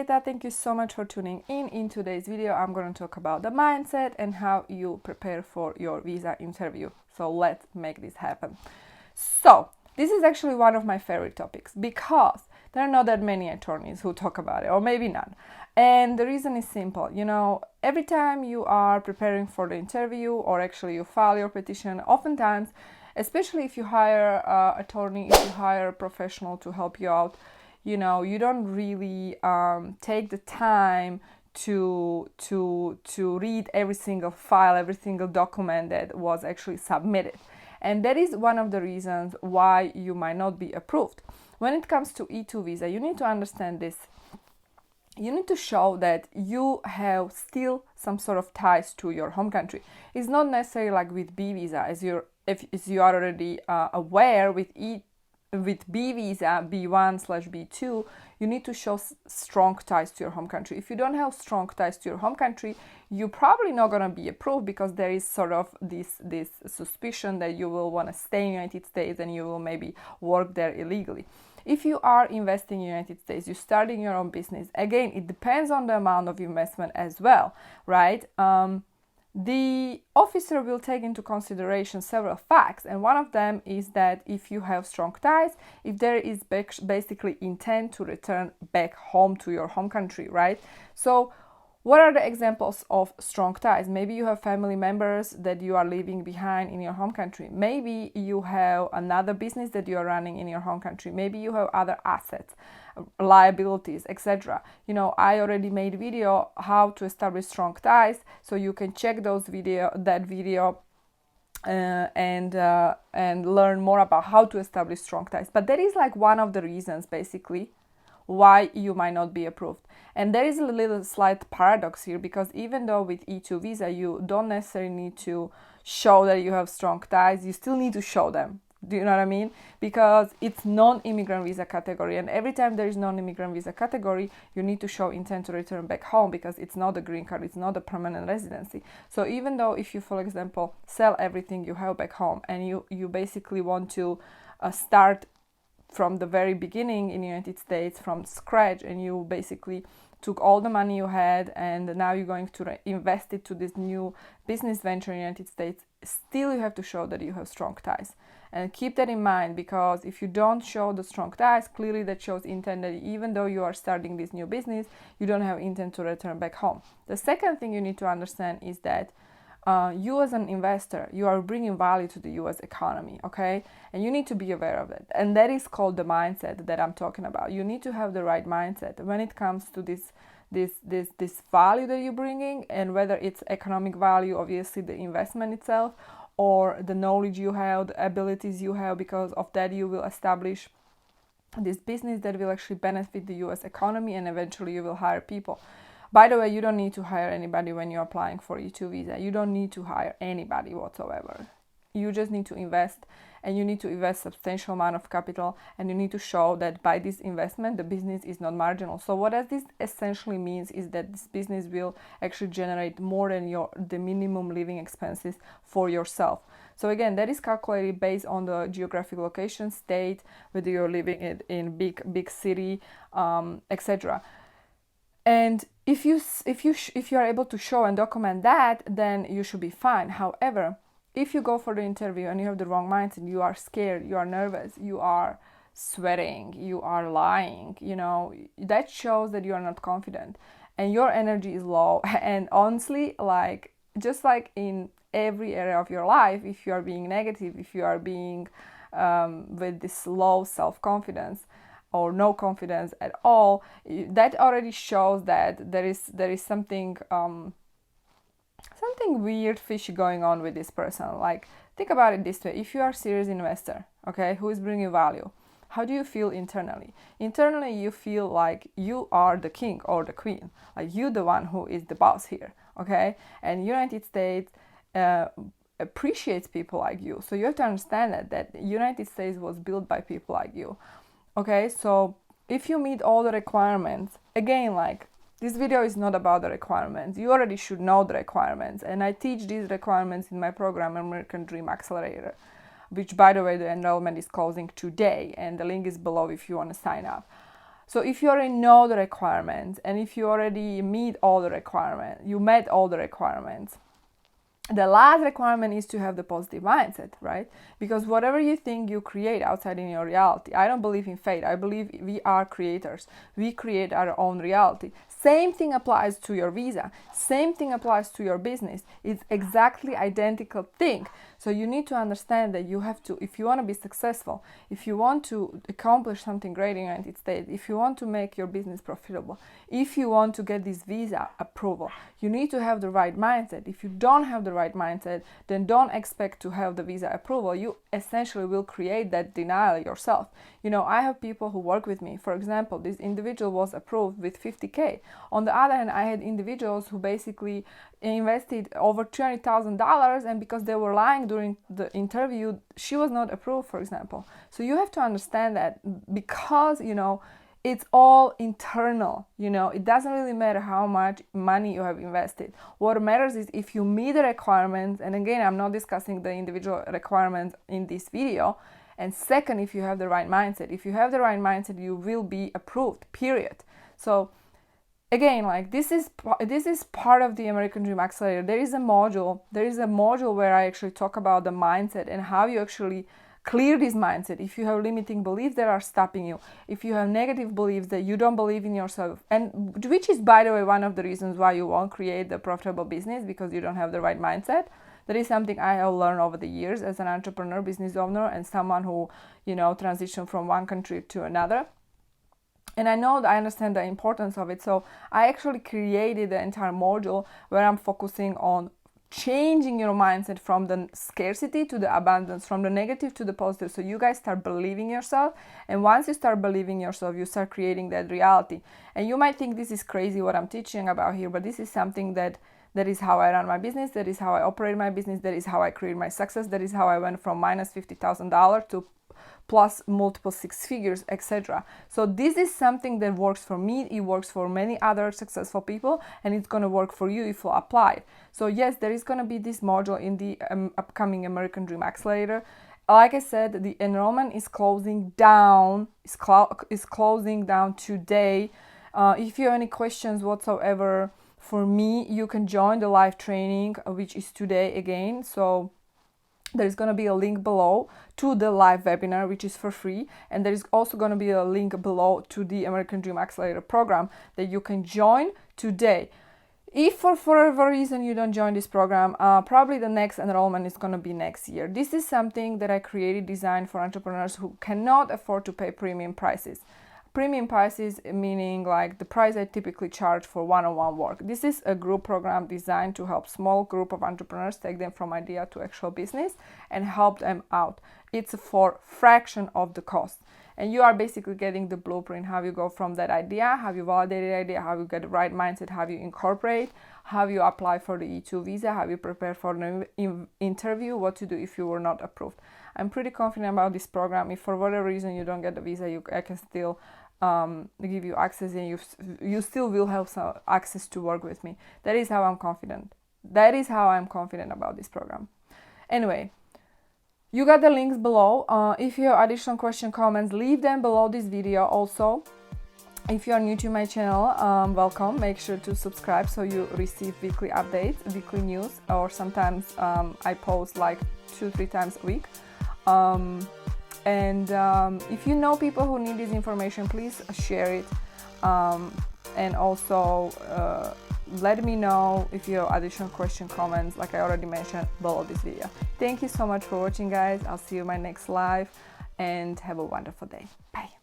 Marieta. Thank you so much for tuning in. In today's video, I'm going to talk about the mindset and how you prepare for your visa interview. So let's make this happen. So this is actually one of my favorite topics because there are not that many attorneys who talk about it, or maybe none. And the reason is simple. Every time you are preparing for the interview, or actually you file your petition, oftentimes, especially if you hire an attorney, if you hire a professional to help you out, you don't really take the time to read every single file, every single document that was actually submitted. And that is one of the reasons why you might not be approved. When it comes to E2 visa, you need to understand this. You need to show that you have still some sort of ties to your home country. It's not necessarily like with B visa, as you are already aware. With B visa, B1/B2, you need to show strong ties to your home country. If you don't have strong ties to your home country, you're probably not going to be approved because there is sort of this suspicion that you will want to stay in the United States and you will maybe work there illegally. If you are investing in the United States, you're starting your own business, again, it depends on the amount of investment as well, right? The officer will take into consideration several facts, and one of them is that if you have strong ties, if there is basically intent to return back home to your home country, right? So what are the examples of strong ties? Maybe you have family members that you are leaving behind in your home country. Maybe you have another business that you are running in your home country. Maybe you have other assets, liabilities, etc. I already made video how to establish strong ties, so you can check that video and learn more about how to establish strong ties. But that is like one of the reasons basically why you might not be approved. And there is a little slight paradox here, because even though with E2 visa you don't necessarily need to show that you have strong ties, you still need to show them. Do you know what I mean? Because it's non-immigrant visa category, and every time there is non-immigrant visa category, you need to show intent to return back home, because it's not a green card, it's not a permanent residency. So even though if you, for example, sell everything you have back home and you basically want to start from the very beginning in the United States from scratch, and you basically took all the money you had and now you're going to invest it to this new business venture in the United States, still you have to show that you have strong ties. And keep that in mind, because if you don't show the strong ties, clearly that shows intent that even though you are starting this new business, you don't have intent to return back home. The second thing you need to understand is that you as an investor, you are bringing value to the US economy, okay? And you need to be aware of it. And that is called the mindset that I'm talking about. You need to have the right mindset when it comes to this value that you're bringing, and whether it's economic value, obviously the investment itself, or the knowledge you have, the abilities you have. Because of that, you will establish this business that will actually benefit the US economy, and eventually you will hire people. By the way, you don't need to hire anybody when you're applying for E2 visa. You don't need to hire anybody whatsoever. You just need to invest, and you need to invest substantial amount of capital, and you need to show that by this investment, the business is not marginal. So what does this essentially means is that this business will actually generate more than the minimum living expenses for yourself. So again, that is calculated based on the geographic location, state, whether you're living in big city, etc. And if you are able to show and document that, then you should be fine. However, if you go for the interview and you have the wrong mindset, you are scared, you are nervous, you are sweating, you are lying, that shows that you are not confident and your energy is low. And honestly, just like in every area of your life, if you are being negative, if you are being with this low self-confidence, or no confidence at all, that already shows that there is something weird, fishy going on with this person. Like, think about it this way: if you are a serious investor, okay, who is bringing value, how do you feel internally? Internally, you feel like you are the king or the queen, like you the one who is the boss here, okay? And United States appreciates people like you, so you have to understand that United States was built by people like you. Okay, so if you meet all the requirements, again, this video is not about the requirements. You already should know the requirements. And I teach these requirements in my program, American Dream Accelerator, which, by the way, the enrollment is closing today. And the link is below if you want to sign up. So if you already know the requirements, and if you already meet all the requirements, you met all the requirements, the last requirement is to have the positive mindset, right? Because whatever you think, you create outside in your reality. I don't believe in fate. I believe we are creators. We create our own reality. Same thing applies to your visa. Same thing applies to your business. It's exactly identical thing. So you need to understand that you have to, if you want to be successful, if you want to accomplish something great in the United States, if you want to make your business profitable, if you want to get this visa approval, you need to have the right mindset. If you don't have the right mindset, then don't expect to have the visa approval. You essentially will create that denial yourself. You know, I have people who work with me. For example, this individual was approved with 50K. On the other hand, I had individuals who basically invested over $200,000, and because they were lying during the interview, she was not approved, for example. So you have to understand that, because, you know, it's all internal. You know, it doesn't really matter how much money you have invested. What matters is if you meet the requirements, and again, I'm not discussing the individual requirements in this video. And second, if you have the right mindset. If you have the right mindset, you will be approved, period. So again, like this is part of the American Dream Accelerator. There is a module where I actually talk about the mindset and how you actually clear this mindset. If you have limiting beliefs that are stopping you, if you have negative beliefs that you don't believe in yourself, and which is, by the way, one of the reasons why you won't create the profitable business, because you don't have the right mindset. That is something I have learned over the years as an entrepreneur, business owner, and someone who, you know, transitioned from one country to another. And I understand the importance of it. So I actually created the entire module where I'm focusing on changing your mindset from the scarcity to the abundance, from the negative to the positive. So you guys start believing yourself. And once you start believing yourself, you start creating that reality. And you might think this is crazy what I'm teaching about here, but this is something that is how I run my business. That is how I operate my business. That is how I create my success. That is how I went from minus $50,000 to plus multiple six figures, etc. So this is something that works for me. It works for many other successful people, and it's going to work for you if you apply it. So yes, there is going to be this module in the upcoming American Dream Accelerator. Like I said, the enrollment is closing down. Is closing down today. If you have any questions whatsoever for me, you can join the live training, which is today again. So there's going to be a link below to the live webinar, which is for free. And there is also going to be a link below to the American Dream Accelerator program that you can join today. If for whatever reason you don't join this program, probably the next enrollment is going to be next year. This is something that I created, designed for entrepreneurs who cannot afford to pay premium prices. Premium prices meaning like the price I typically charge for one-on-one work. This is a group program designed to help small group of entrepreneurs take them from idea to actual business and help them out. It's for fraction of the cost. And you are basically getting the blueprint, how you go from that idea, how you validate the idea, how you get the right mindset, how you incorporate, how you apply for the E2 visa, how you prepare for the interview, what to do if you were not approved. I'm pretty confident about this program. If for whatever reason you don't get the visa, I can still give you access, and you still will have some access to work with me. That is how I'm confident. That is how I'm confident about this program. Anyway, you got the links below. If you have additional questions, comments, leave them below this video. Also, if you are new to my channel, welcome. Make sure to subscribe so you receive weekly updates, weekly news, or sometimes I post like 2-3 times a week. And if you know people who need this information, please share it. And also let me know if you have additional questions, comments, like I already mentioned, below this video. Thank you so much for watching, guys. I'll see you in my next live, and have a wonderful day. Bye.